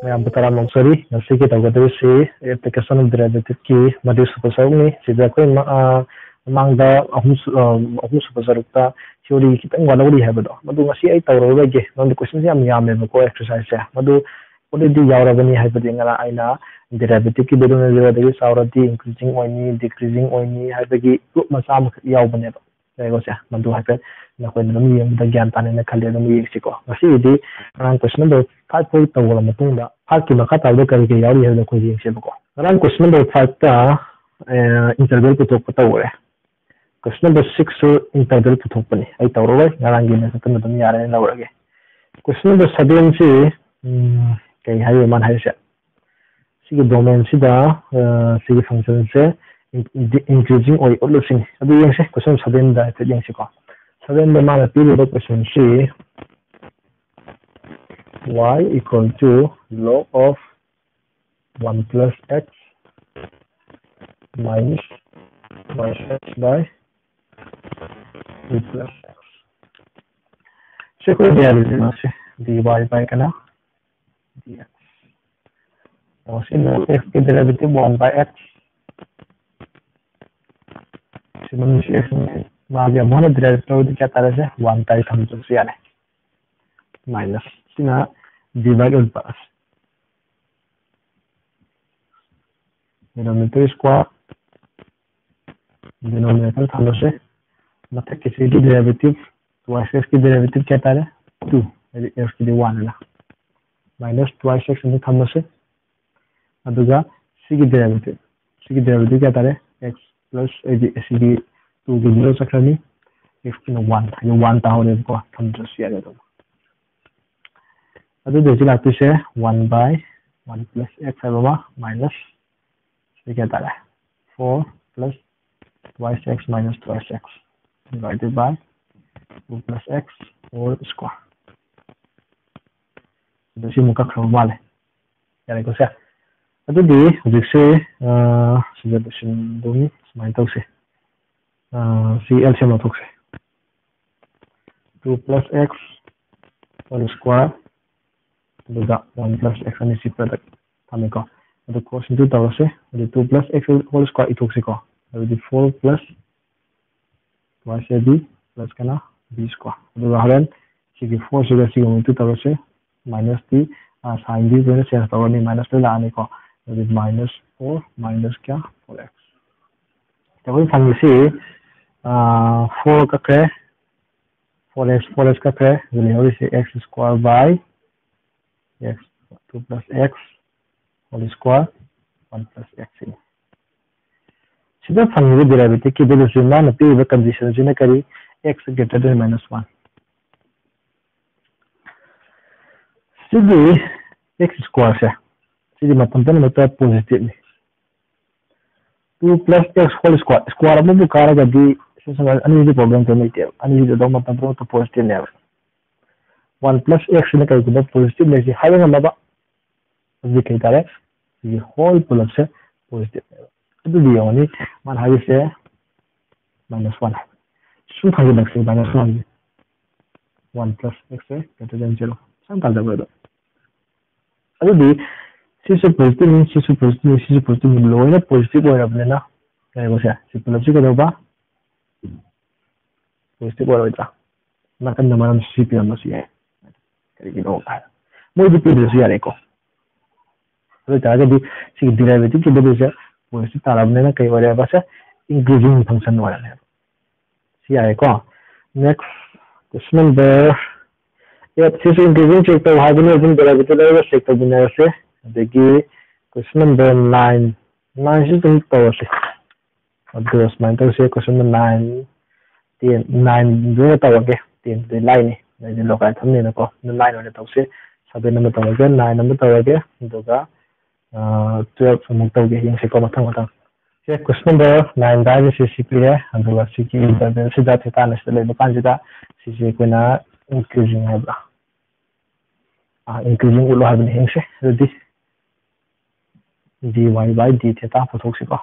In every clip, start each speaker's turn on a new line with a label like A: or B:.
A: Mayam Putara Mongsari, Nasiki Tagadusi, application of derivative key, Madi Supersoni, Sidako among the Supersarukta, theory keeping one only have it. Madu see a tower again, on the questions I am yam exercise. Madu, what did the Yaravani hyperdenga aina, derivative key, there is already increasing oiny, decreasing oiny, hypergi, Masam Yawanev. Madu hyper, Nakonomium, the Gantan and the Kalyanum Mexico. See the question number 5 point over Matunda, Haki Makata, the Kari have the Queen Sheboko. Around question number 5 interval to talk Patore. Question number 6 interval to Topani. I told away, Narangin as a Kanadamiara and Laura. Question number 7 say, have a man has it. See the domain, see the function say. Increasing or losing. The question 7 that Yansico. 7 the man appeal the question C y equal to log of 1 plus x minus x by 3 plus x. So there is dy by kana dx. Now see the x derivative 1 by x. Magia mono derivative di kata rasa 1 times hamzah siane minus sina divided by denominator square denominator hamzah मतलब किसी की derivative twice x की derivative क्या था 2 यदि x की 1 है minus twice x में hamzah अदुगा c की derivative क्या था x plus CD 2 के 0 सक्रानी x की 1 ये 1 ता होने को हम just याद है तो अदु देखिए लाते से 1 by 1 plus x है बाबा minus ये क्या था 4 plus twice x minus twice x divided by 2 plus x whole square देखिए मुका क्रम वाले यानी को से अदु दी जिससे solution दूँगी माइन तो से LCM of 2 plus x whole square we got 1 plus x and C product tamiko the question 2 the 2 plus x whole square it took the 4 plus twice b plus kana b square the haren C 4 so the C 2 minus the sin b when se tawani minus the aniko with minus 4 minus kya 4x the we find see 4 का क्या 4x का क्या really how is x square by x 2 plus x whole square 1 plus x in सीधा function derivative की value से ना पे वे condition से ना करी x greater than minus 1 सीधे x square से सीधे मतलब positive 2 plus x whole square में भी कार्य कर दी any problem to make it any the dom to positive never 1 plus x in the positive is having another the whole plus positive to be only one how you say minus 1 so how you say minus 1 plus x greater than 0 sometimes the word C positive means C positive lower positive or abnena I was a psychological positive or makan nama CPM masih ya gitu mau dipilih sih Eko kalau cara di si derivative kita bisa positive tarafnya kayak ada apa sih increasing function warna si Eko next question number ya sisi increasing check तो हाथ में अपन derivative लेकर check कर बिना ऐसे देखिए question number 9 से तुम तो ऐसे अब दस माइन तो से question number 9 9 जो तो ओके 10 the line này लोग आए थमने ना को 9 वाले तो से 7 नंबर तो ओके 9 नंबर तो ओके तो का 12 समुक्त तो ये से को मतंग ये question number 9 दाई से सीपी है अंदर से की इंटरवल से जाते था नेक्स्ट ले दुकान जिता सीसी को ना increasing है बा increasing उलो है बने से ready dy by d theta पुथोक से को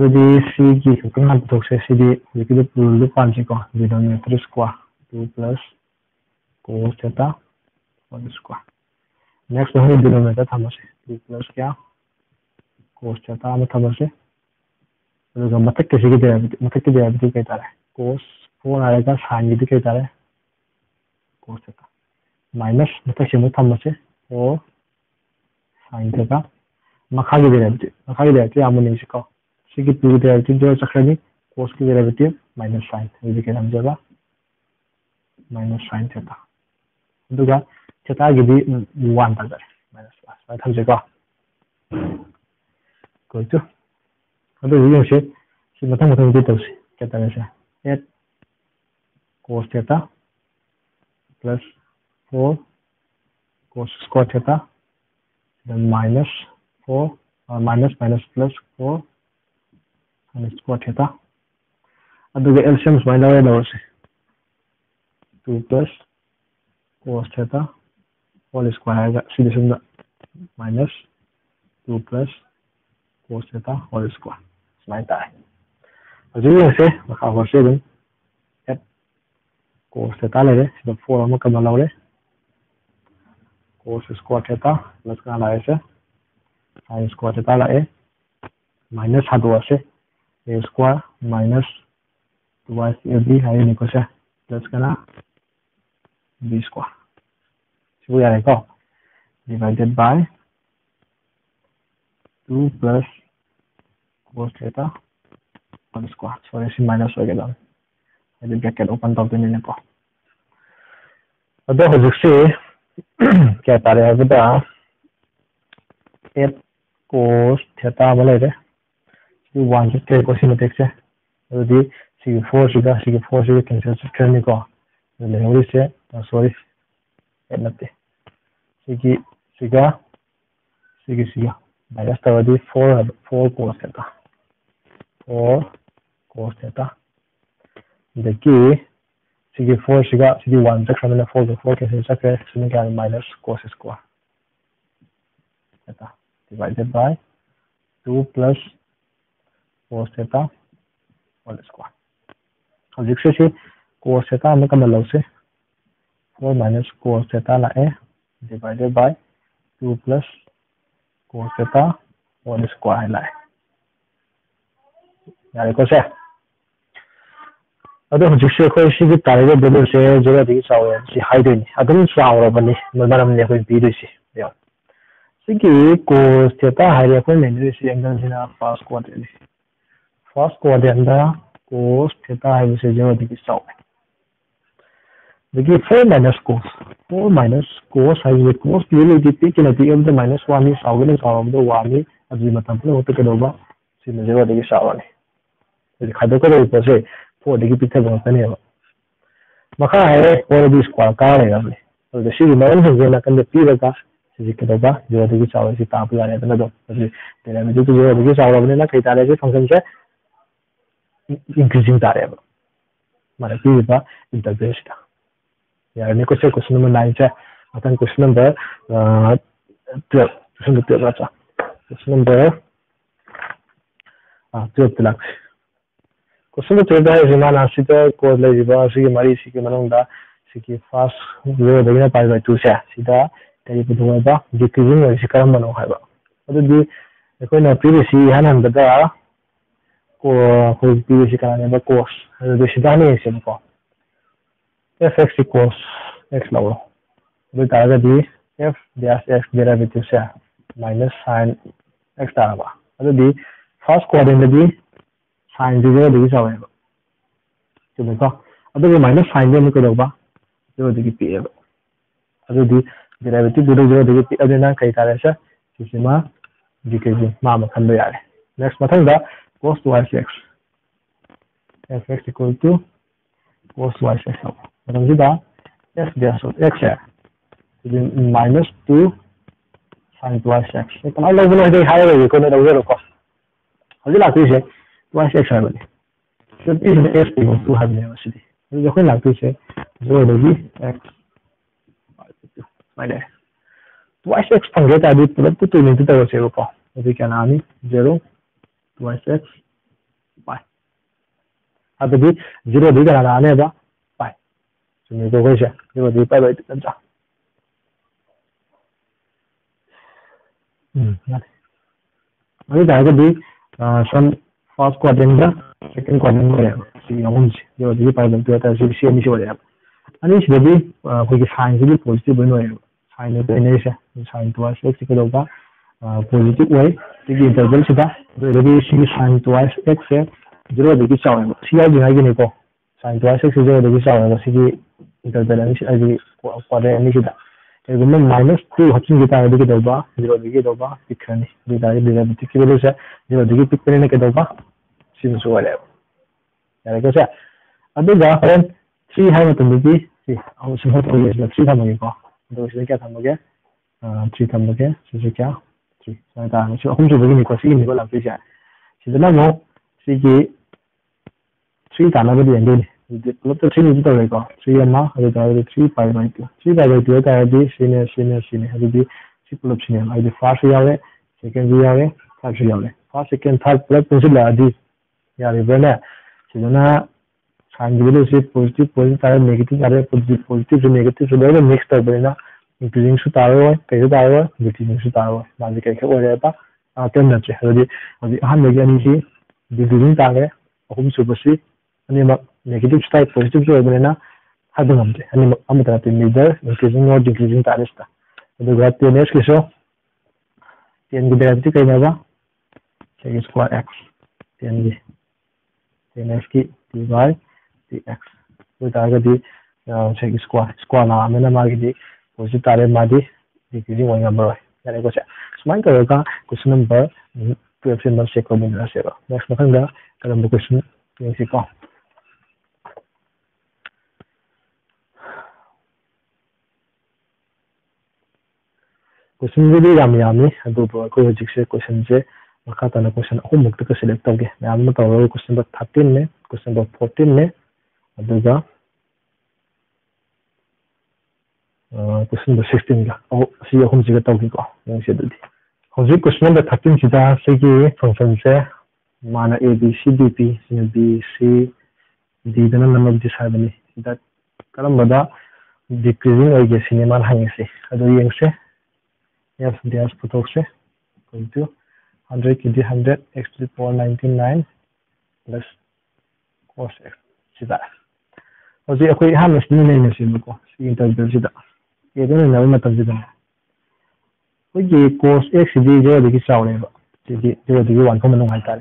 A: रेडी c की कितना पुथोक से cd ये कि लो पान से को denominator square 2 plus cos theta 1 square next हम डिनोमिनेटर थमसे 2 प्लस क्या cos theta अमु थमसे अदुगा मथक के सिगी डेरिवेटिव कई तारे cos 4 आएगा sin की कई तारे cos theta माइनस मथक से मु थमसे 4 sin theta मखागी डेरिवेटिव आमु सिको सिगी 2 डेरिवेटिव जो चखरनी cos की डेरिवेटिव माइनस sin ये के हम जगा माइनस sin theta अदुगा theta गिदी 1 तारे माइनस 1 थमसे को तो अदु ये से मथंग दे तौसी क्या तारे से 8 cos theta plus 4 cos square theta then minus 4 minus plus 4 sin square theta अदुगा LCM माइनस लवसे 2 plus cos theta whole square आएगा सीधे सीधा minus 2 plus cos theta whole square smile ताए अजू से मखा वर्से दिन f cos theta ले सीधा 4 अमु कम लवले cos square theta plus का लाए से sin square theta लाए minus हादो से a square minus 2ab है निको से plus का ना b square सिबु यारे को divided by 2 plus cos theta whole square sorry C minus हो गया ये ब्रैकेट ओपन तब देने को अदो हजुक से क्या तारे है बता 8 cos theta वाले रे 1 से थे को सिमेट्रिक से यदि C4 से कैंसिल करने को ले हो से सॉरी ये नते सिगा minus तवदी 4 cos theta 4 cos theta देखिए सिगी 4 सिगा सिगी 1 तक हमने 4 कैंसिल करके सुने क्या minus cos square theta divided by 2 plus cos theta whole square अब जिससे से cos theta हमें कम लग से 4 minus cos theta लाए divided by 2 plus cos theta whole square लाए यार को से अदो जिससे कोई सिगी तारे बदल से जगह दी चावे सी हाइडनी अदम चावरबनी मरम ने कोई बी दिसी यो सिगी cos theta हाइरे कोई ने सी एंगल सिना फर्स्ट क्वाड्रेंट दा cos theta हाइरे से जगह दी चावे देखिए 4 minus cos हाइरे cos पीले दी पी के दी अब minus 1 is आउगे चाव दो 1 is अजी मतलब ने होते के दोबा सी ने जगह दी चावने ये खादो को ऊपर से 4 डिग्री पीछे बहुत नहीं है मखा है और भी स्क्वायर का रहेगा अपने तो जैसे कि नॉन है ना कंधे पी लगा जैसे कि दोबा जो डिग्री चावल से ताप ला रहे थे ना दो जैसे तेरा में जो डिग्री चावल अपने ना कई तारे के फंक्शन से इंक्रीजिंग तारे अब माने पी का इंटरफेस था यार ने कुछ क्वेश्चन नंबर 9 से अपन क्वेश्चन नंबर 12 क्वेश्चन नंबर 12 लाख क्वेश्चन नंबर 12 है जिमाना सिदा को लेजिबा सी मरी सी के मनोंदा सी के फर्स्ट रो दगिना पाई बाय 2 से सिदा तरी पुदुवा डिक्रीजिंग और सिकरम बनो हाइबा अदुदी कोइना पीरीसी हानंदा को पीरीसी कराने बा कोस अदु सिदा ने से को fx equals x लवो अदु तागा दी f dash x डेरिवेटिव से माइनस sin x तागा अदु the first quadrant the sin 0 degree चावे तो देखो अदु माइनस sin में को दोबा 0 डिग्री पी है अदु दी डेरिवेटिव 0 डिग्री पी अदु ना कई तारे से सिमा डिक्रीजिंग मा मखन दो यारे नेक्स्ट मथन दा cos 2x fx equal to cos 2x मतलब सीधा f dash x है तो माइनस 2 sin 2x ये कमाल लोग बोले हाई है को ने दो रखो हजी लाती है 2x है बोले तो इसमें f equal to है नहीं वैसे ये जो कोई लाती है 0 डिग्री x माइनस 2x पंगे का भी पूरा तो नहीं तो वैसे को अभी क्या नाम है 0 2x पाई अब भी 0 डिग्री का नाम है बा पाई तो मेरे को कैसे 0 डिग्री पाई बाई तो जा Ini target some first quadrant, second quadrant whatever. See, you the pi by 2 at CBC and whatever. And it's the we find the positive whatever. Find the inertia, sign twice x over positive way. The interval sida, the C sign twice x 0 degree sound. See, I didn't go. Sign twice x 0 degree sound. See, interval and the quadrant sida. Minus 2 hatching guitar the Gedova, 0 the Gedova, the Kani, the particular 0 the pick in a Gedova, seems whatever. Like I said, I did that 3 Hamilton movie, see, I was not always like 3 Hamilton. Those they get them again, 3 come again, Suzuka, 3. So I'm sure home to begin because in the Golan. She's the number, CG 3 time over the end. Look at 3 record. 3 and now, I will 3 pi by 2. 3 pi by 2, I will senior. I will be simple of senior. I will first year, second year, third year. First, second, third, plus pencil are these. Yari, so now, sign the positive, negative, positive, negative. So there is a mixed up, increasing Sutaro, Kayutaro, decreasing Sutaro. Now the cake whatever, tendency. The 100 again, decreasing target, home super C. Negative side, positive side, have the number. And I'm neither increasing or decreasing tarista. The got the next so 10 the derivative I never say square x 10 x dy dx. With the say square now. I'm in the positive target madi decreasing one number. That I go say. Smile question number 12 number second in the zero. Next number question. Question really yummy. I do for a question. Makata question homework to select again. I'm not a question about 13, question about 14, Aduga question about 16. Oh, see a home to get talking. Question number 13 is a Sigi function. Mana A, B, C, D, P, B, C, D, the number of this harmony. That Kalambada decreasing or guess cinema hanging. I do young say. Yes, there's Putoxe. Going to 100 to the 100 x to the power 99 plus cos x. See that. Was the equate ham is new name is in the interval. You don't know what of the we cos x is 0 degree sound. 0 degree 1 common angle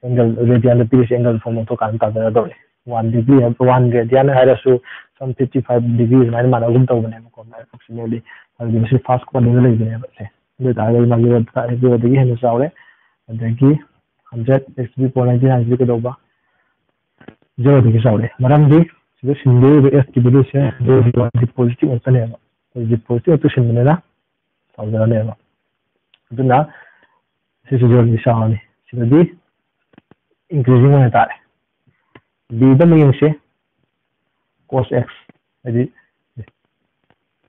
A: radian the piece angle from Motocanta. 1 degree and 1 radian had so some 55 degrees. My man, I wouldn't approximately. I will see fast quadrant with I will give the hand out and then key 100 x to the power 99 look it over 0 degree sound. Madam D, this in the estimation, the positive and never. The positive to Shimena, never. Do not, this is your sound. See the D increasing on a tie. B the mean say cos x.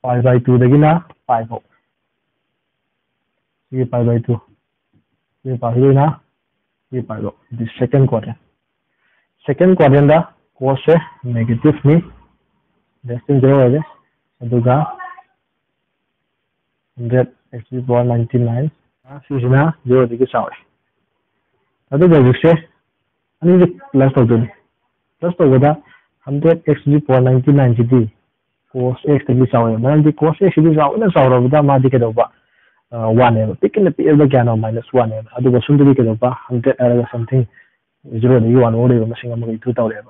A: Pi by 2 the gina, pi ho. See pi by 2. See pi gina, see pi ho. The second quadrant. Second quadrant the cos negative me. Less than 0 Aduga 100 x to the power 99. See 0 degree sound. Aduga you say, and is plus of the plus over the 100 x to the power 99 GD. Cos x degree sound. Man, the cos x degree sound is out of the magic over 1 picking the P again on minus 1 I do soon to be over 100 something 0 degree 1 order machine among 2000.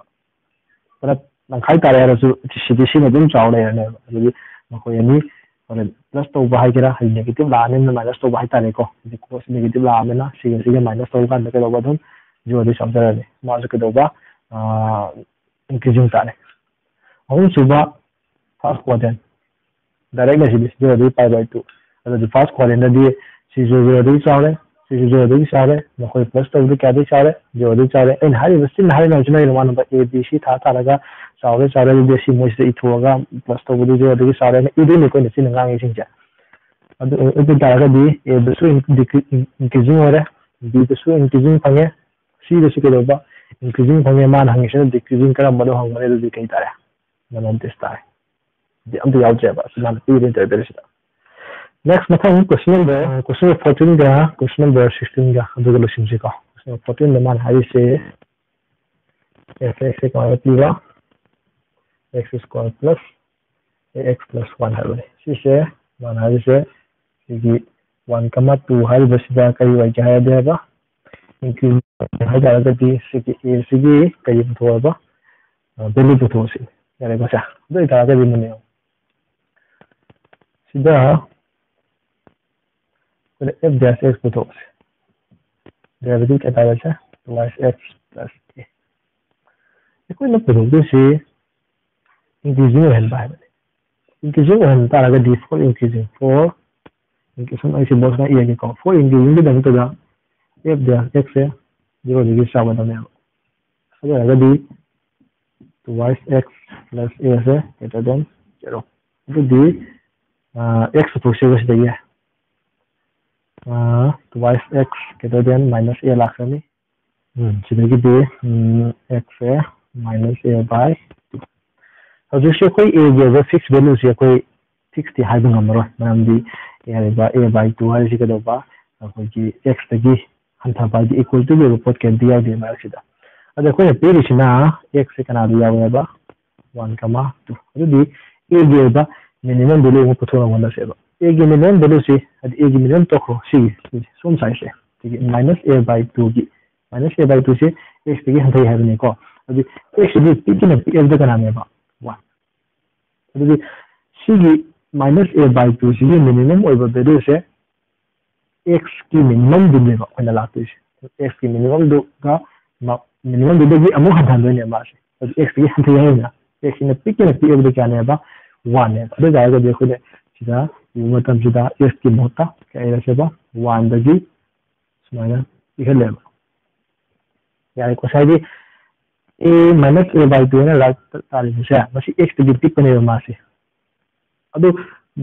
A: But high tire to see the dim sound and Makoyani or plus over high negative line and minus over high tarico. The cos negative lamina, see minus over and the over 0 this of the market over increasing taric. Home suba first quadrant. Directly is 0 pi by 2. The first quadrant the C 0 degree sound, C 0 degree sound, the whole plus of the caddy sound, 0 degree sound, and Harry was still having original one but A, B, C, Tataraga, Sound, the C was the Itoga, plus over the 0 degree sound, and it didn't go in the Sinanga. The Taraga B, the swing increasing order, B the swing increasing Panga, C the Sikova, increasing Panga man hanging, decreasing Karamado Hungary, the Kaitara. None of this time. The algebra, so not the interpretation. Next mathang question number 14 ga question number 16 ga aduga losimsi ka. Question 14 the man hai se f(x) equal to x square plus ax plus 1 hai. Si se man hai se sigi 1, 2 hai basida kai wai ga hai de ba. Include hai da ga di sigi kai to ba. Value to si. Yare ba sa. Doi da ga di mane. Sida f dash x put over. Derivative at our plus x plus a. If we look at this, increasing and by increasing and paraga default increasing 4 increasing I see both my ear 4 increasing the them to the f dash x 0 degree 7 on now. So I got twice x plus a greater than 0. The x to service the year. Twice x greater than minus a lakhani. So they give x minus a by 2. So this is a fixed value. So we fix the high number. Namely, a by 2 is equal to x the hanta by the equal to the report can be out the market. Other question period na x can be available 1, 2. The a give minimum value of total one the a minimum value see at a minimum toko see some size minus a by 2 minus a by 2 see x the hanta have an equal. The x is picking up the canama 1. The c minus a by 2 c minimum over the say x की minimum do लेगा अपने लाते हैं x की minimum do का minimum do भी अमूह हटाने वाले हैं बात है x की हंते हैं ना x ने पिक ने पिक अब क्या नहीं है बा 1 है तो जाएगा देखो ले सीधा ये मतलब सीधा x की मोटा क्या है ऐसे बा 1 दगी समाना इधर ले बा यार को शायद a minus a by 2 ना लास्ट तारीख से बस x की पिक करने वाला मासे अब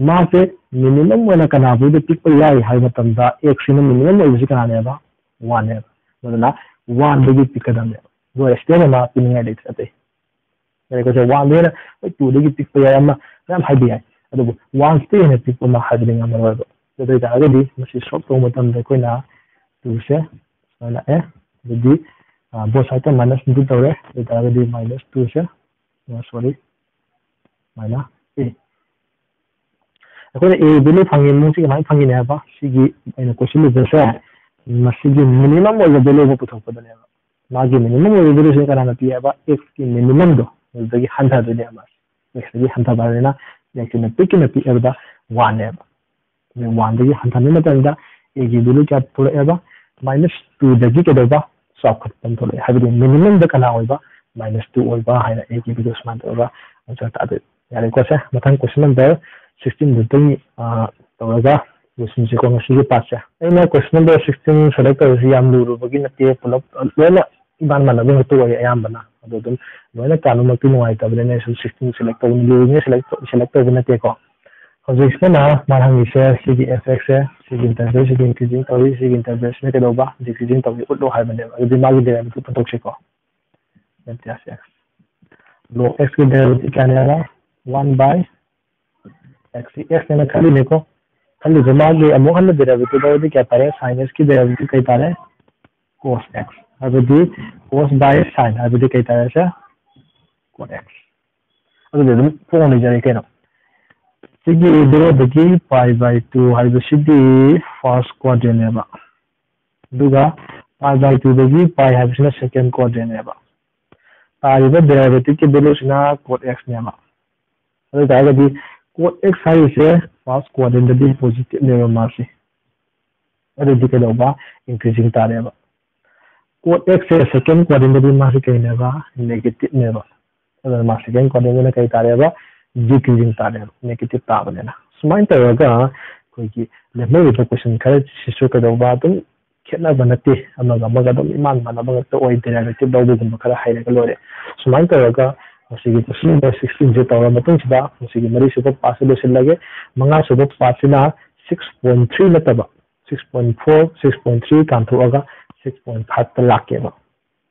A: मासे minimum वाला कनाबू दे पिक पर यार हाई मतलब दा x ने minimum वाले से कनाने बा 1 है मतलब 1 दगी पिक करना है वो एक्सटेंड ना पिन है देख सकते हैं को 1 दे ना 2 दगी पिक पर यार हम हाई भी है अब 1 स्टे ने पिक पर हाई भी हम वाला तो दे जाएगा दी मसी शॉप तो मतलब दे कोई ना 2 से वाला है दी both sides minus 2 तो है दे जाएगा दी minus 2 से सॉरी minus a अगर a बिलो फंगे मुझे क्या फंगे नहीं है बा सिगी इन क्वेश्चन में जैसे मसीगी मिनिमम और बिलो को पुछो पता नहीं है मागी मिनिमम और बिलो से कराना पिया बा x की मिनिमम दो मतलब कि हंता दे दिया बस x की हंता बारे ना लेकिन पिक में पिया बा 1 है मैं 1 दे हंता नहीं मतलब इंदा a की बिलो क्या थोड़ा है बा -2 दगी के दो बा सब खत्म थोड़ा है अभी मिनिमम द कना होगा -2 और बा है a की बिलो स्मार्ट होगा अच्छा तादे यार क्वेश्चन मतलब क्वेश्चन नंबर 16 बुतनी तौरगा question से कौन सी पास है मैं question number 16 select करसी याम लूरो बगी नते पुलप लोना इबान मानबे तो है याम बना अदो दम लोना कानो मक्ति नुआई तबले ने 16 select तो लूरो select तो नते को हजे इसमें ना मारहंग से सी fx है सी इंटरवल सी इंक्रीजिंग तो सी इंटरवल में के दोबा डिक्रीजिंग तो उलो हाय बने अदि मागी डेरिवेटिव पतोक से को नते से लो x की डेरिवेटिव क्या आएगा 1 by x ने खाली देखो खाली जमा के अमोह ने डेरिवेटिव तो क्या तारे sin x की डेरिवेटिव कई तारे cos x अब दी cos by sin अब दी कई तारे से cos x अब दी तुम फोन ले जाए क्या ना सिगी इधर देखी pi by 2 है तो सिगी first quadrant है बा दूसरा pi by 2 देखी pi है तो second quadrant है बा तारे तो डेरिवेटिव के बिलो से ना cos x ने बा अब जाएगा दी cos x है से first quadrant the positive level mass अरे दिखे दोबा increasing तारे बा cos x से second quadrant the mass कहीं ना बा negative ने बा अगर mass second quadrant में कहीं तारे बा decreasing तारे negative तारे लेना स्माइल तरोगा कोई की लेवल में क्वेश्चन करे शिशु का दोबा तुम कितना बनते अमगा तुम ईमान बना तो ओई डेरिवेटिव दोबो गुम खरा हाई लेकर लोरे स्माइल तरोगा उसी question number 16 जे तौर मतंग सिदा उसी मरी सुब पास लोसिन लगे मंगा सुब पासिना 6.3 नतबा 6.4 6.3 कांथोगा 6.5 त लाकेबा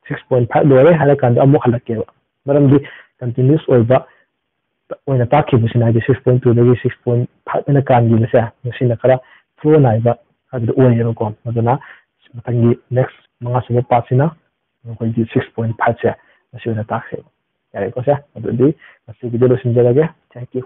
A: 6.5 लोरे हाले कांद अमु हलकेबा मरम दी कंटीन्यूअस ओइबा ꯑꯣꯏꯅ ꯇꯥꯛꯈꯤꯕꯁꯤꯅ ꯍꯥꯏꯗꯤ 6.2ꯗꯒꯤ 6.5 ꯑꯣꯏꯅ ꯀꯥꯟꯈꯤꯕꯁꯦ ꯃꯁꯤꯅ ꯈꯔ ꯐ꯭ꯂꯣ ꯅꯥꯏꯕ ꯍꯥꯏꯕꯗꯨ ꯑꯣꯏꯌꯦꯕꯀꯣ ꯑꯗꯨꯅ ꯃꯊꯪꯒꯤ ꯅꯦꯛꯁ ꯃꯉꯥꯁꯨꯕ ꯄꯥꯔꯠꯁꯤꯅ ꯑꯩꯈꯣꯏꯒꯤ 6.5ꯁꯦ ꯃꯁꯤ ꯑꯣꯏꯅ ꯇꯥꯛꯁꯦꯕ ꯌꯥꯔꯦꯀꯣ ꯁꯦ ꯑꯗꯨꯗꯤ ꯉꯁꯤꯒꯤꯗꯤ ꯂꯣꯏꯁꯤꯟꯖꯔꯒꯦ ꯊꯦꯡꯛ ꯌꯨ